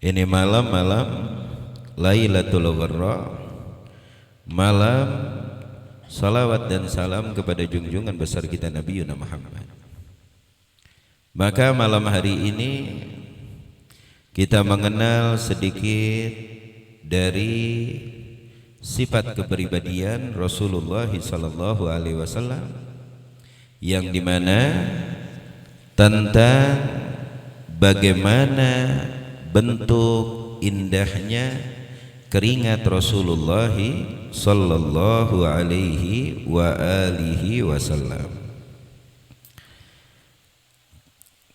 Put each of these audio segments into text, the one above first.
Ini malam-malam Lailatul Gharra, malam salawat dan salam kepada junjungan besar kita Nabi Muhammad. Maka malam hari ini kita mengenal sedikit dari sifat kepribadian Rasulullah sallallahu alaihi wasallam, yang dimana tentang bagaimana bentuk indahnya keringat Rasulullah sallallahu alaihi wa alihi wasallam.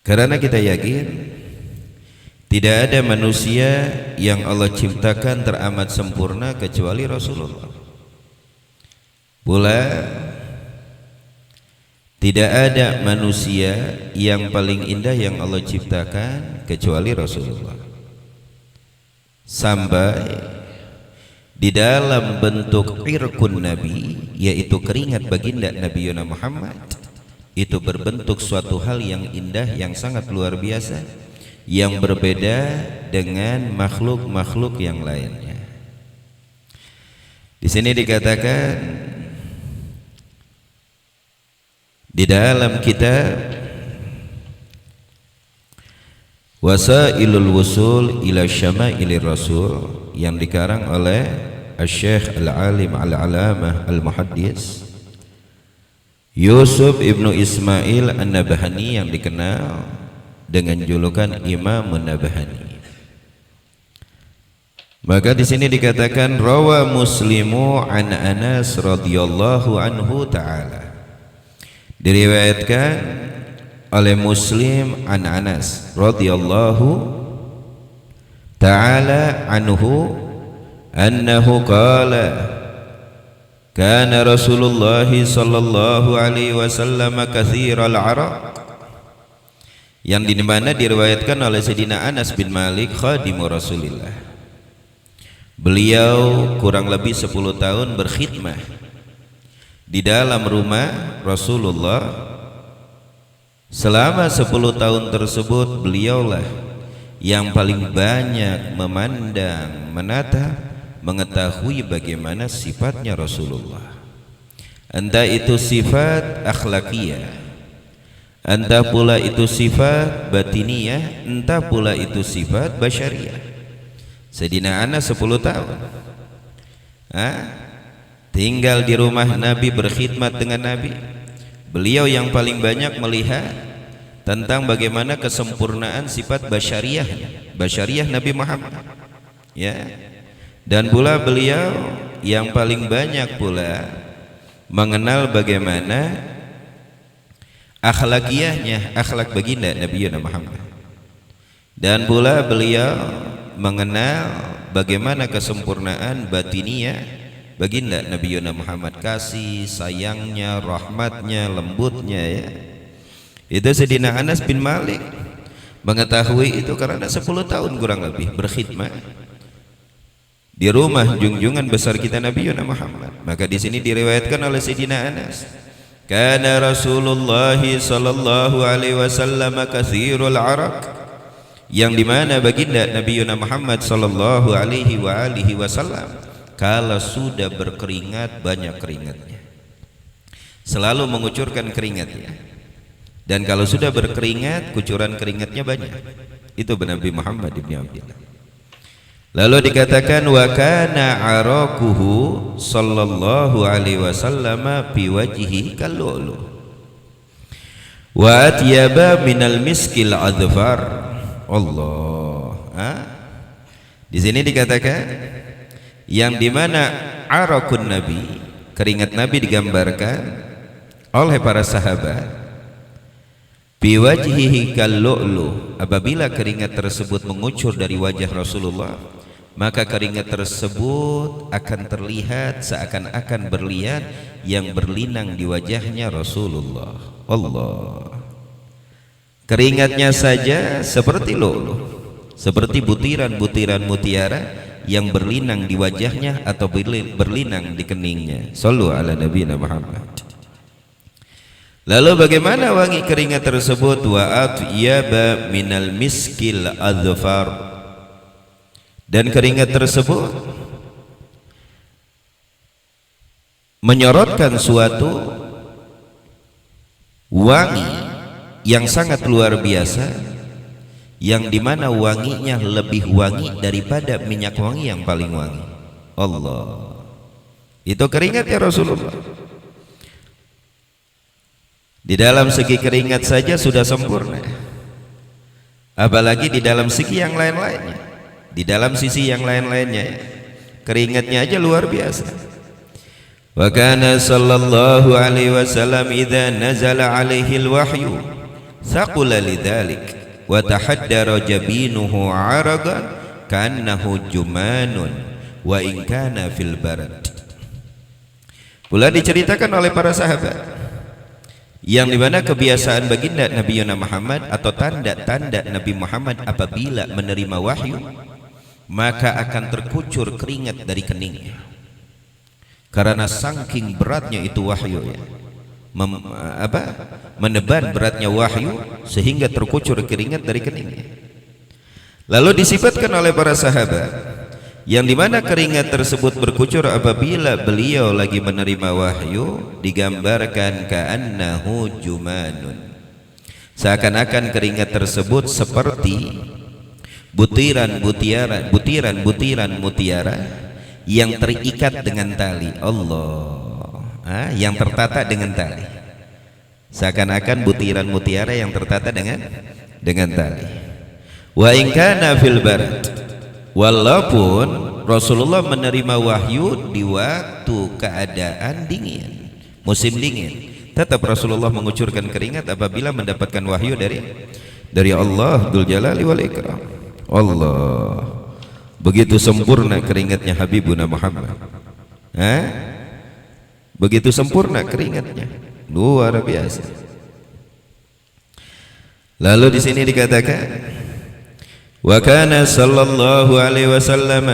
Karena kita yakin tidak ada manusia yang Allah ciptakan teramat sempurna kecuali Rasulullah. Pula tidak ada manusia yang paling indah yang Allah ciptakan kecuali Rasulullah. Sampai di dalam bentuk irkun Nabi, yaitu keringat baginda Nabi Muhammad, itu berbentuk suatu hal yang indah, yang sangat luar biasa, yang berbeda dengan makhluk-makhluk yang lainnya. Di sini dikatakan di dalam kitab Wasailul Wusul ila Syamailir Rasul yang dikarang oleh Asy-Syaikh Al-Alim Al-Alamah Al-Muhaddis Yusuf Ibnu Ismail An-Nabhani, yang dikenal dengan julukan Imam An-Nabhani. Maka di sini dikatakan rawa Muslimu an Anas radhiyallahu anhu ta'ala, diriwayatkan oleh Muslim an Anas radhiyallahu ta'ala anhu annahu qala kana Rasulullah sallallahu alaihi wasallam katsiral araq, yang dimana diriwayatkan oleh Sayyidina Anas bin Malik khadimu Rasulillah. Beliau kurang lebih 10 tahun berkhidmah di dalam rumah Rasulullah. Selama 10 tahun tersebut beliaulah yang paling banyak memandang, menatap, mengetahui bagaimana sifatnya Rasulullah. Entah itu sifat akhlakiyah, entah pula itu sifat batiniyah, entah pula itu sifat basyariyah. Sayyidina Anas 10 tahun tinggal di rumah Nabi, berkhidmat dengan Nabi. Beliau yang paling banyak melihat tentang bagaimana kesempurnaan sifat basyariyah Nabi Muhammad, ya. Dan pula beliau yang paling banyak pula mengenal bagaimana akhlakiyahnya, akhlak baginda Nabi Muhammad. Dan pula beliau mengenal bagaimana kesempurnaan batiniyah baginda Nabi Muhammad, kasih sayangnya, rahmatnya, lembutnya, ya. Itu Sayyidina Anas bin Malik mengetahui itu karena 10 tahun kurang lebih berkhidmat di rumah junjungan besar kita Nabi Muhammad. Maka di sini diriwayatkan oleh Sayyidina Anas, kana Rasulullah sallallahu alaihi wasallam katsirul araq, yang dimana baginda Nabi Muhammad sallallahu alaihi wasallam kalau sudah berkeringat banyak keringatnya, selalu mengucurkan keringatnya. Dan kalau sudah berkeringat, kucuran keringatnya banyak. Itu Nabi Muhammad ibn Abdillah. Lalu dikatakan wa kana araquhu sallallahu alaihi wasallam fi wajhihi kalulu wa atyaba minal miskil adfar. Allah. Di sini dikatakan yang dimana arakun Nabi, keringat Nabi digambarkan oleh para sahabat biwajhihi kallu'lu, apabila keringat tersebut mengucur dari wajah Rasulullah, maka keringat tersebut akan terlihat seakan-akan berlian yang berlinang di wajahnya Rasulullah. Allah. Keringatnya saja seperti lu'lu, seperti butiran-butiran mutiara yang berlinang di wajahnya atau berlinang di keningnya. Sallu ala Nabi Muhammad. Lalu bagaimana wangi keringat tersebut? Wa atyaba minal miskil adfar, dan keringat tersebut menyorotkan suatu wangi yang sangat luar biasa, yang dimana wanginya lebih wangi daripada minyak wangi yang paling wangi. Allah, itu keringatnya Rasulullah. Di dalam segi keringat saja sudah sempurna, apalagi di dalam segi yang lain-lainnya, di dalam sisi yang lain-lainnya keringatnya aja luar biasa. Wa kana sallallahu alaihi wasallam idza nazala alaihi alwahyu thaqula lidzalik wa tahaddara jabinuhu aragan kannahu jumanun wa in kana fil barad. Pula diceritakan oleh para sahabat yang dimana kebiasaan baginda Nabi Muhammad atau tanda-tanda Nabi Muhammad apabila menerima wahyu maka akan terkucur keringat dari keningnya, karena saking beratnya itu wahyu ya, meneban beratnya wahyu sehingga terkucur keringat dari keningnya. Lalu disifatkan oleh para sahabat yang dimana keringat tersebut berkucur apabila beliau lagi menerima wahyu, digambarkan ka'annahu jumanun, seakan-akan keringat tersebut seperti butiran-butiran mutiara yang terikat dengan tali. Allah, yang tertata dengan tali, seakan-akan butiran mutiara yang tertata dengan tali. Wa in kana fil barad, walaupun Rasulullah menerima wahyu di waktu keadaan dingin, musim dingin, tetap Rasulullah mengucurkan keringat apabila mendapatkan wahyu dari Allah Dzul Jalali wal Ikram. Allah, begitu sempurna keringatnya Habibuna Muhammad. Begitu sempurna keringatnya, luar biasa. Lalu di sini dikatakan wa kana sallallahu alaihi wasallam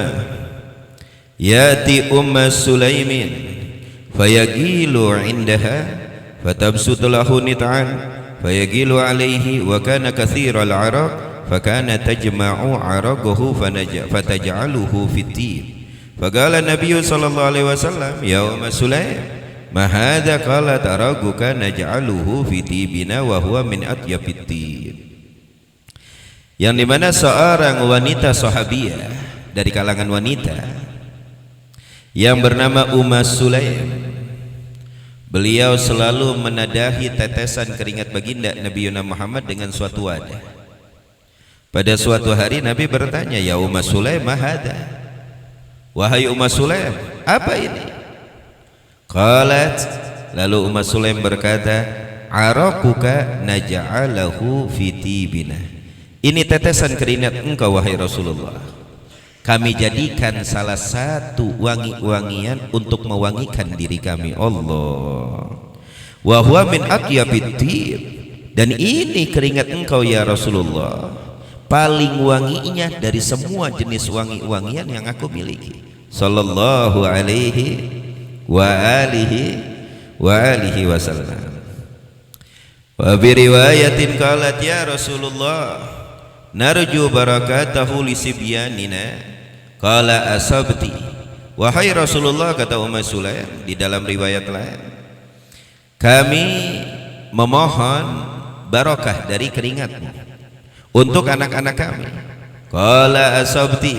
yati Sulaimin fayagilu indaha fatabsutu lahu nit'an fayagilu alaihi wa kana katsiral araq fakana tajma'u araqahu fataj'aluhu fit-tin. Faqala Nabi sallallahu alaihi wasallam ya Sulaim ma hadza, qala taraguka naj'aluhu fi tibina wa huwa min atyabit tin. Yang dimana seorang wanita sahabiyah dari kalangan wanita yang bernama Sulaim, beliau selalu menadahi tetesan keringat baginda Nabi Muhammad dengan suatu wadah. Pada suatu hari Nabi bertanya, ya Sulaim ma hadza, wahai Sulaim, apa ini? Qalat, lalu Sulaim berkata, araquka naj'alahu fi tibina, ini tetesan keringat engkau wahai Rasulullah, kami jadikan salah satu wangi-wangian untuk mewangikan diri kami. Allah, wa huwa min atyabit tib, dan ini keringat engkau ya Rasulullah paling wanginya dari semua jenis wangi-wangian yang aku miliki. Sallallahu alaihi wa alihi wasallam. Wa bi riwayatin qalat ya Rasulullah narju barakatahu li sibyanina, qala asabti. Wahai Rasulullah, kata Sulaim di dalam riwayat lain, kami memohon barakah dari keringatmu untuk anak-anak kami. Qala asabti,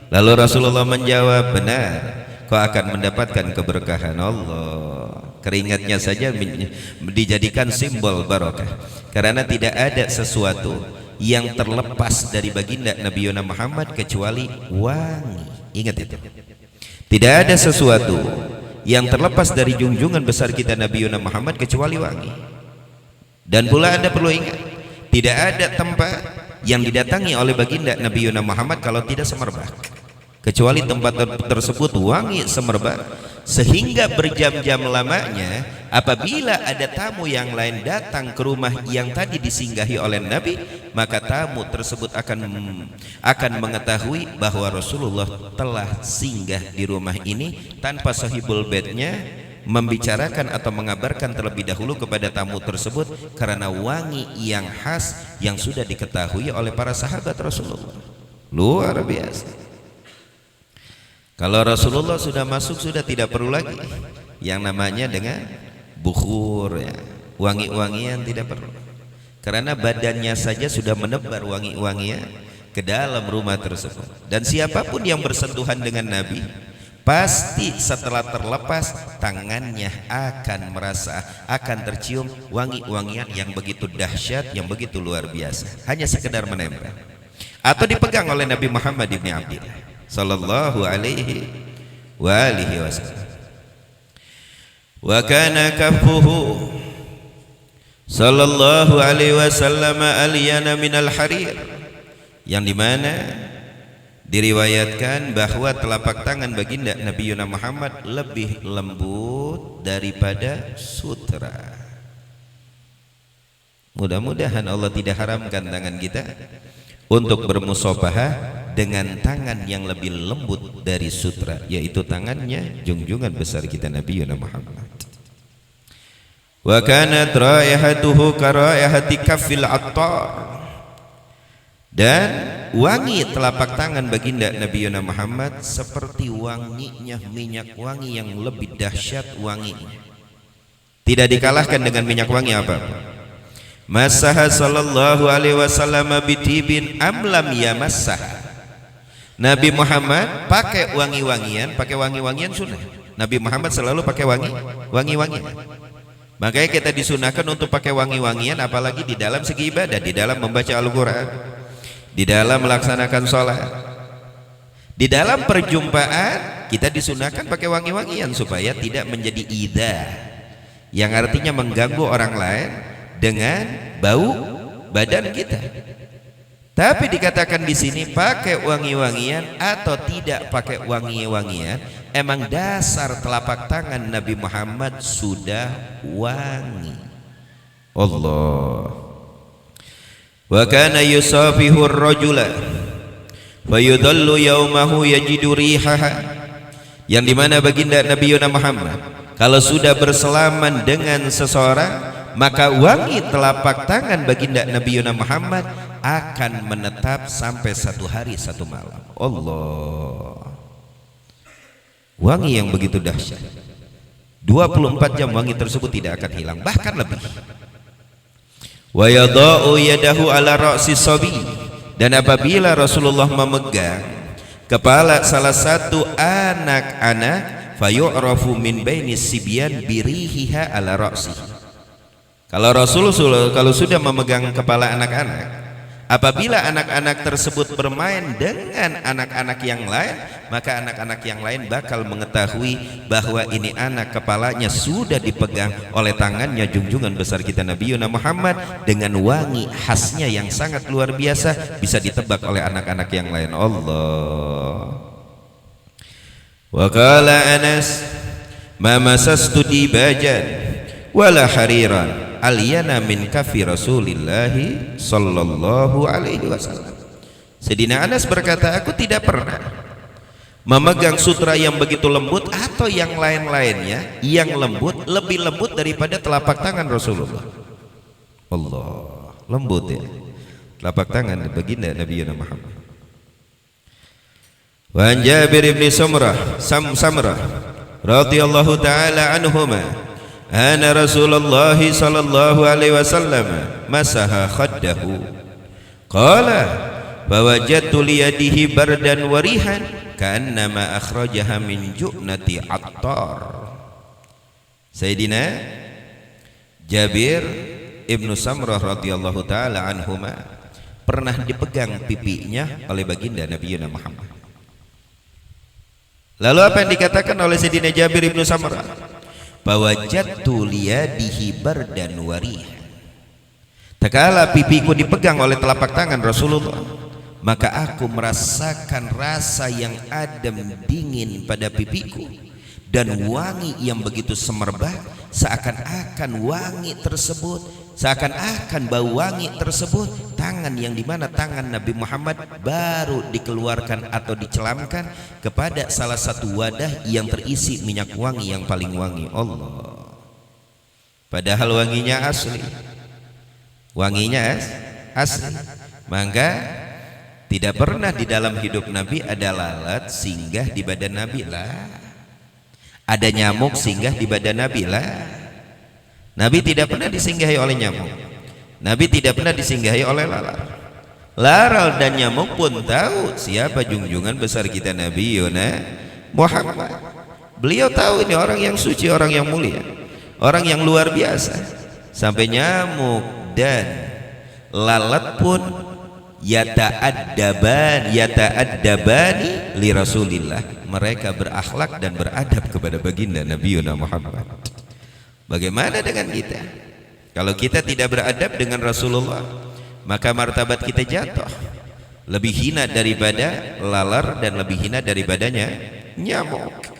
lalu Rasulullah menjawab, benar, kau akan mendapatkan keberkahan. Allah, keringatnya saja dijadikan simbol barakah, karena tidak ada sesuatu yang terlepas dari baginda Nabi Muhammad kecuali wangi. Ingat itu, tidak ada sesuatu yang terlepas dari junjungan besar kita Nabi Muhammad kecuali wangi. Dan pula Anda perlu ingat, tidak ada tempat yang didatangi oleh baginda Nabi Muhammad kalau tidak semerbak, kecuali tempat tersebut wangi semerbak, sehingga berjam-jam lamanya apabila ada tamu yang lain datang ke rumah yang tadi disinggahi oleh Nabi, maka tamu tersebut akan mengetahui bahwa Rasulullah telah singgah di rumah ini tanpa sahibul baitnya membicarakan atau mengabarkan terlebih dahulu kepada tamu tersebut, karena wangi yang khas yang sudah diketahui oleh para sahabat Rasulullah. Luar biasa. Kalau Rasulullah sudah masuk sudah tidak perlu lagi yang namanya dengan bukhur ya, wangi-wangian tidak perlu. Karena badannya saja sudah menebar wangi-wangian ke dalam rumah tersebut. Dan siapapun yang bersentuhan dengan Nabi, pasti setelah terlepas tangannya akan merasa, akan tercium wangi-wangian yang begitu dahsyat, yang begitu luar biasa. Hanya sekedar menempel atau dipegang oleh Nabi Muhammad ibn Abdillah sallallahu alaihi wa alihi wasallam. Wa kana kaffuhu sallallahu alaihi wasallam alyana minal harir, yang dimana diriwayatkan bahwa telapak tangan baginda Nabi Muhammad lebih lembut daripada sutra. Mudah-mudahan Allah tidak haramkan tangan kita untuk bermusabahah dengan tangan yang lebih lembut dari sutra, yaitu tangannya junjungan besar kita Nabi Muhammad. Wa kanat raihatuhu ka raihati kaffil attar, dan wangi telapak tangan baginda Nabi Muhammad seperti wanginya minyak wangi yang lebih dahsyat wanginya, tidak dikalahkan dengan minyak wangi apa. Masaha sallallahu alaihi wasallam bitibin amlam yamassah, Nabi Muhammad pakai wangi-wangian, pakai wangi-wangian sunnah. Nabi Muhammad selalu pakai wangi-wangian. Makanya kita disunahkan untuk pakai wangi-wangian, apalagi di dalam segi ibadah, di dalam membaca Al-Quran, di dalam melaksanakan sholat, di dalam perjumpaan kita disunahkan pakai wangi-wangian supaya tidak menjadi idza, yang artinya mengganggu orang lain dengan bau badan kita. Tapi dikatakan di sini pakai wangi-wangian atau tidak pakai wangi-wangian, emang dasar telapak tangan Nabi Muhammad sudah wangi. Allah. Wa kana yusafihu ar-rajula fayudallu yaumahu yajidu rihaha, yang dimana baginda Nabi Muhammad kalau sudah berselaman dengan seseorang, maka wangi telapak tangan baginda Nabi Muhammad akan menetap sampai 1 hari 1 malam. Allah, wangi yang begitu dahsyat, 24 jam wangi tersebut tidak akan hilang, bahkan lebih. Wa yada'u yadahu ala ra'si sabi, dan apabila Rasulullah memegang kepala salah satu anak-anak, fayu'rafu min baini sibyan birihiha ala ra'si. Kalau Rasulullah kalau sudah memegang kepala anak-anak, apabila anak-anak tersebut bermain dengan anak-anak yang lain, maka anak-anak yang lain bakal mengetahui bahwa ini anak kepalanya sudah dipegang oleh tangannya junjungan besar kita Nabi Muhammad dengan wangi khasnya yang sangat luar biasa, bisa ditebak oleh anak-anak yang lain. Allah. Wa qala Anas, ma masastu dibajan wala hariran alyana min kafi Rasulillahi sallallahu alaihi wasallam. Sayyidina Anas berkata, aku tidak pernah memegang sutra yang begitu lembut atau yang lain-lainnya yang lembut, lebih lembut daripada telapak tangan Rasulullah. Allah, lembut ya telapak tangan baginda Nabi Muhammad. Wa Jabir bin Samrah radhiyallahu taala anhuma anna Rasulullah sallallahu alaihi wasallam masaha khaddahu qala fawajadtu liyadihi bardan warihan ka'annama akhrajaha min ju'nati attar. Sayyidina Jabir ibnu Samrah radhiyallahu taala anhuma pernah dipegang pipinya oleh baginda Nabi Muhammad. Lalu apa yang dikatakan oleh Sayyidina Jabir ibnu Samrah? Bawajatu liyadihi bardan warih. Tatkala pipiku dipegang oleh telapak tangan Rasulullah, maka aku merasakan rasa yang adem dingin pada pipiku dan wangi yang begitu semerbak, seakan-akan wangi tersebut, seakan-akan bau wangi tersebut tangan yang dimana tangan Nabi Muhammad baru dikeluarkan atau dicelamkan kepada salah satu wadah yang terisi minyak wangi yang paling wangi. Allah, padahal wanginya asli, wanginya asli, maka Tidak pernah di dalam hidup Nabi ada lalat singgah di badan Nabi lah. Ada nyamuk singgah di badan Nabi lah. Nabi tidak pernah disinggahi oleh nyamuk. Nabi tidak pernah disinggahi oleh lalat. Lalat dan nyamuk pun tahu siapa junjungan besar kita Nabi Muhammad. Beliau tahu ini orang yang suci, orang yang mulia, orang yang luar biasa. Sampai nyamuk dan lalat pun yata'addabani li Rasulillah. Mereka berakhlak dan beradab kepada baginda Nabi Muhammad. Bagaimana dengan kita? Kalau kita tidak beradab dengan Rasulullah, maka martabat kita jatuh. Lebih hina daripada lalar dan lebih hina daripadanya nyamuk.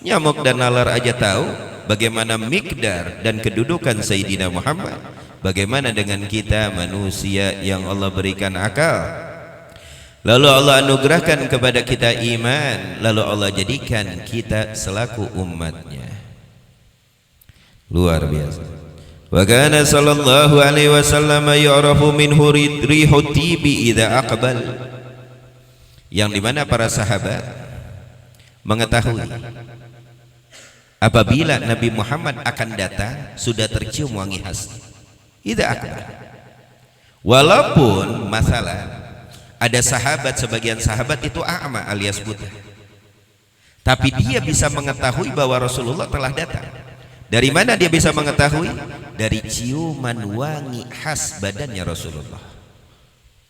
Nyamuk dan lalar aja tahu bagaimana mikdar dan kedudukan Sayyidina Muhammad. Bagaimana dengan kita manusia yang Allah berikan akal, lalu Allah anugerahkan kepada kita iman, lalu Allah jadikan kita selaku umatnya. Luar biasa. Wa kana sallallahu alaihi wasallam yu'rafu minhu rihut tibi idza aqbal. Yang dimana para sahabat mengetahui apabila Nabi Muhammad akan datang sudah tercium wangi khas. Idza aqbal. Walaupun masalah ada sahabat, sebagian sahabat itu a'ma alias buta, tapi dia bisa mengetahui bahwa Rasulullah telah datang. Dari mana dia bisa mengetahui? Dari ciuman wangi khas badannya Rasulullah.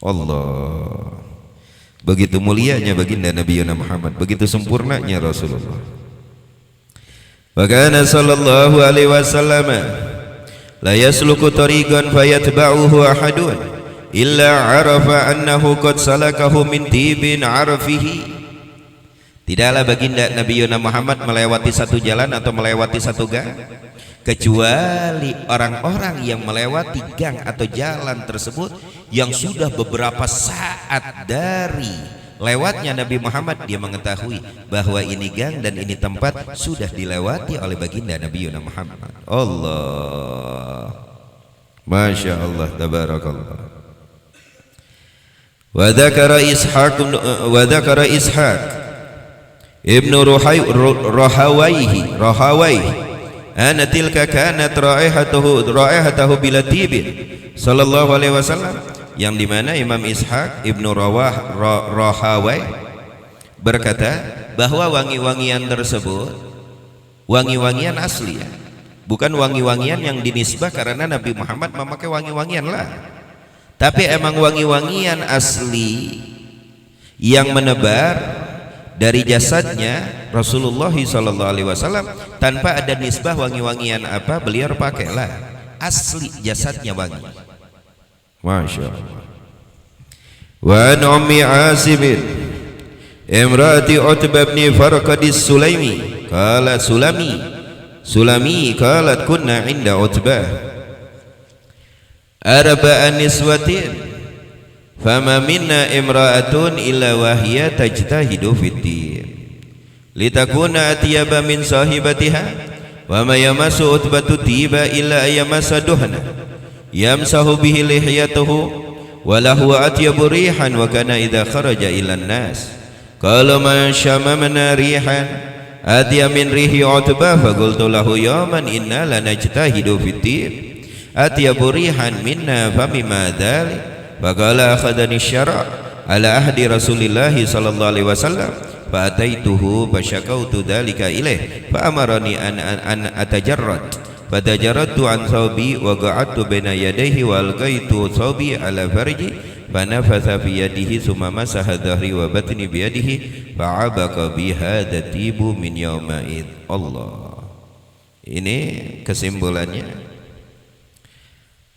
Allah, begitu mulianya baginda Nabi Muhammad, begitu sempurnanya Rasulullah. Wa kana sallallahu alaihi wasallam la yasluku tariqan fayatba'uhu ahadun illa arafa annahu qad salakahu min tibin arfihi. Tidaklah baginda Nabi Muhammad melewati satu jalan atau melewati satu gang kecuali orang-orang yang melewati gang atau jalan tersebut yang sudah beberapa saat dari lewatnya Nabi Muhammad, dia mengetahui bahwa ini gang dan ini tempat sudah dilewati oleh baginda Nabi Muhammad. Allah, Masya Allah, tabarakallah. Wa dzakara Ishaq ibnu Rahawayhi anna tilka kanat raihatahu bila tibin sallallahu alaihi wasallam, yang dimana Imam Ishaq ibnu Rahawai berkata bahwa wangi-wangian tersebut wangi-wangian asli, ya, bukan wangi-wangian yang dinisbah karena Nabi Muhammad memakai wangi-wangian lah, tapi emang wangi-wangian asli yang menebar dari jasadnya Rasulullah SAW tanpa ada nisbah wangi-wangian apa beliau pakailah, asli jasadnya wangi. Masya Allah. Wa an Ummi Asim imraati Utbah bin Farqadis Sulaimi qala Sulami qalat kunna inda Utbah arba'an niswatin fama minna imra'atun illa wahiya tajtahidu fiddin litakuna atyaba min sahibatiha wa ma yamassu Utbatu tiba illa ayamasa duhna yamsahu bihi lihiyatuhu wa lahu atyabu rihan wa kana idza kharaja ila an-nas qala man shamamna rihan atya min rihi Utbah fa qultu lahu yawman inna lanajtahidu fiddin atyabu rihan minna fa mimma dhalik fa qala akhadani syara' ala ahdi Rasulillah sallallahu alaihi wasallam fa ataituhu fa syakautu dhalika ilaih fa amarani an atajarrad fatajaradtu an thawbi wa qa'adtu baina yadayhi wa alqaitu thawbi ala farji fa nafatha fi yadihi thumma masaha dhahri wa batni bi yadihi fa abaka bi hadha tibu min yawma'id. Allah, ini kesimpulannya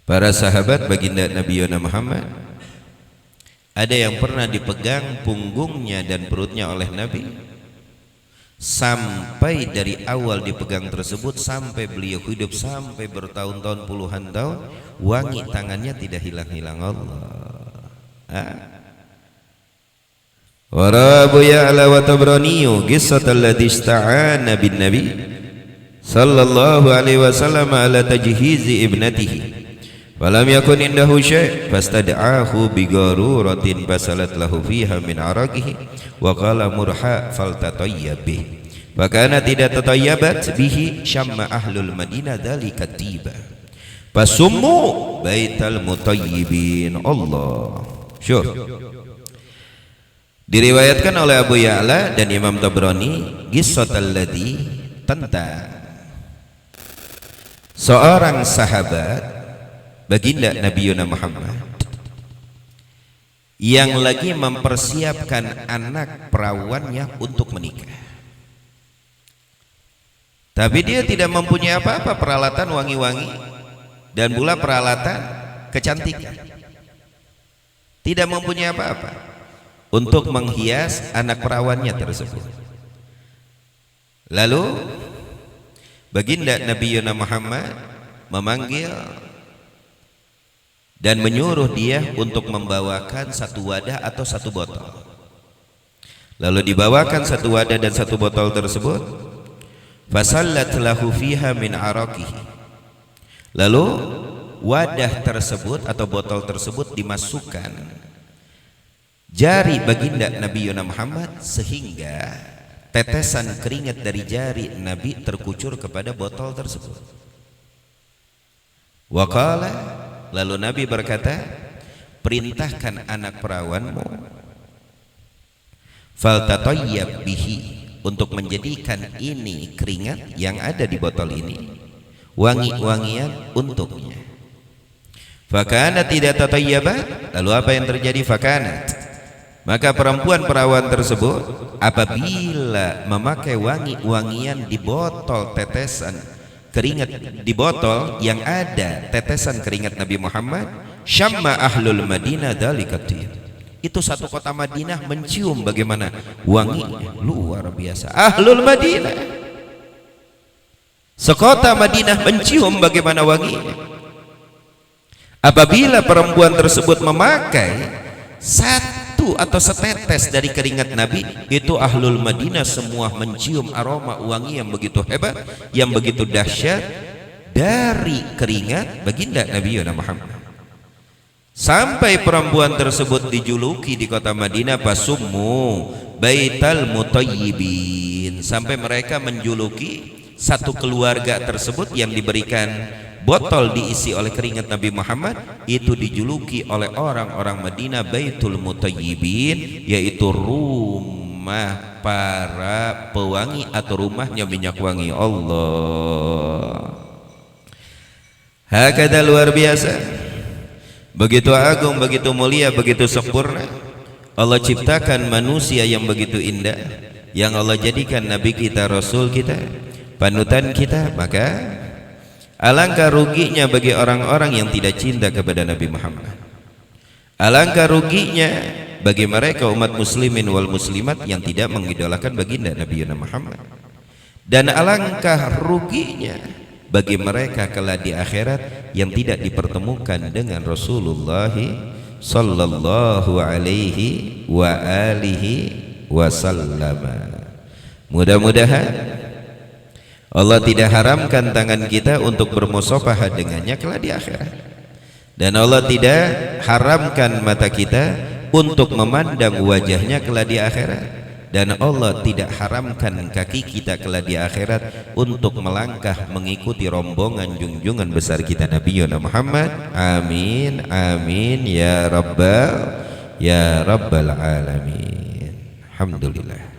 para sahabat baginda Nabi Muhammad, ada yang pernah dipegang punggungnya dan perutnya oleh Nabi sampai dari awal dipegang tersebut sampai beliau hidup sampai bertahun-tahun puluhan tahun, wangi tangannya tidak hilang-hilang. Allah. Wa Abu Ya'la wa Tabrani qissat alladhi ista'ana bin Nabi sallallahu alaihi wasallam ala tajhizi ibnatihi Walam yakun indahu syai' fastad'ahu bigaruratin basalat lahu fiha min araqihi wa qala murha faltatayyab bih. Wa kana tidak tatayyabat bihi syamma ahlul Madinah dzalika tiba. Fasummu baital mutayyibin. Allah. Syur. Diriwayatkan oleh Abu Ya'la dan Imam Tabrani qissatal ladzi tentang seorang sahabat baginda Nabi Muhammad yang lagi mempersiapkan anak perawannya untuk menikah, tapi dia tidak mempunyai apa-apa peralatan wangi-wangi dan pula peralatan kecantikan, tidak mempunyai apa-apa untuk menghias anak perawannya tersebut. Lalu baginda Nabi Muhammad memanggil dan menyuruh dia untuk membawakan satu wadah atau satu botol. Lalu dibawakan satu wadah dan satu botol tersebut. Fasallat lahu fiha min araqihi. Lalu wadah tersebut atau botol tersebut dimasukkan jari baginda Nabi Muhammad sehingga tetesan keringat dari jari Nabi terkucur kepada botol tersebut. Wa qala, lalu Nabi berkata, perintahkan anak perawanmu faltatayyab bihi, untuk menjadikan ini keringat yang ada di botol ini wangi-wangian untuknya. Fakana tidak tatayyabat, lalu apa yang terjadi? Fakana, maka perempuan perawan tersebut apabila memakai wangi-wangian di botol tetesan keringat, di botol yang ada tetesan keringat Nabi Muhammad, syamma ahlul Madinah dzalikatir, itu satu kota Madinah mencium bagaimana wanginya, luar biasa. Ahlul Madinah, sekota Madinah mencium bagaimana wanginya. Apabila perempuan tersebut memakai satu atau setetes dari keringat Nabi, itu ahlul Madinah semua mencium aroma wangi yang begitu hebat, yang begitu dahsyat dari keringat baginda Nabi Muhammad. Sampai perempuan tersebut dijuluki di kota Madinah pasummu baital mutayyibin, sampai mereka menjuluki satu keluarga tersebut yang diberikan botol diisi oleh keringat Nabi Muhammad, itu dijuluki oleh orang-orang Madinah Baitul Mutayyibin, yaitu rumah para pewangi atau rumahnya minyak wangi Allah. Hakada, luar biasa, begitu agung, begitu mulia, begitu sempurna Allah ciptakan manusia yang begitu indah, yang Allah jadikan Nabi kita, Rasul kita, panutan kita. Maka alangkah ruginya bagi orang-orang yang tidak cinta kepada Nabi Muhammad. Alangkah ruginya bagi mereka umat muslimin wal muslimat yang tidak mengidolakan baginda Nabi Muhammad. Dan alangkah ruginya bagi mereka kelak di akhirat yang tidak dipertemukan dengan Rasulullah sallallahu alaihi wa alihi wasallam. Mudah-mudahan Allah tidak haramkan tangan kita untuk bermusafahah dengannya kelak di akhirat, dan Allah tidak haramkan mata kita untuk memandang wajahnya kelak di akhirat, dan Allah tidak haramkan kaki kita kelak di akhirat untuk melangkah mengikuti rombongan junjungan besar kita Nabi Muhammad. Amin amin ya rabbal alamin. Alhamdulillah.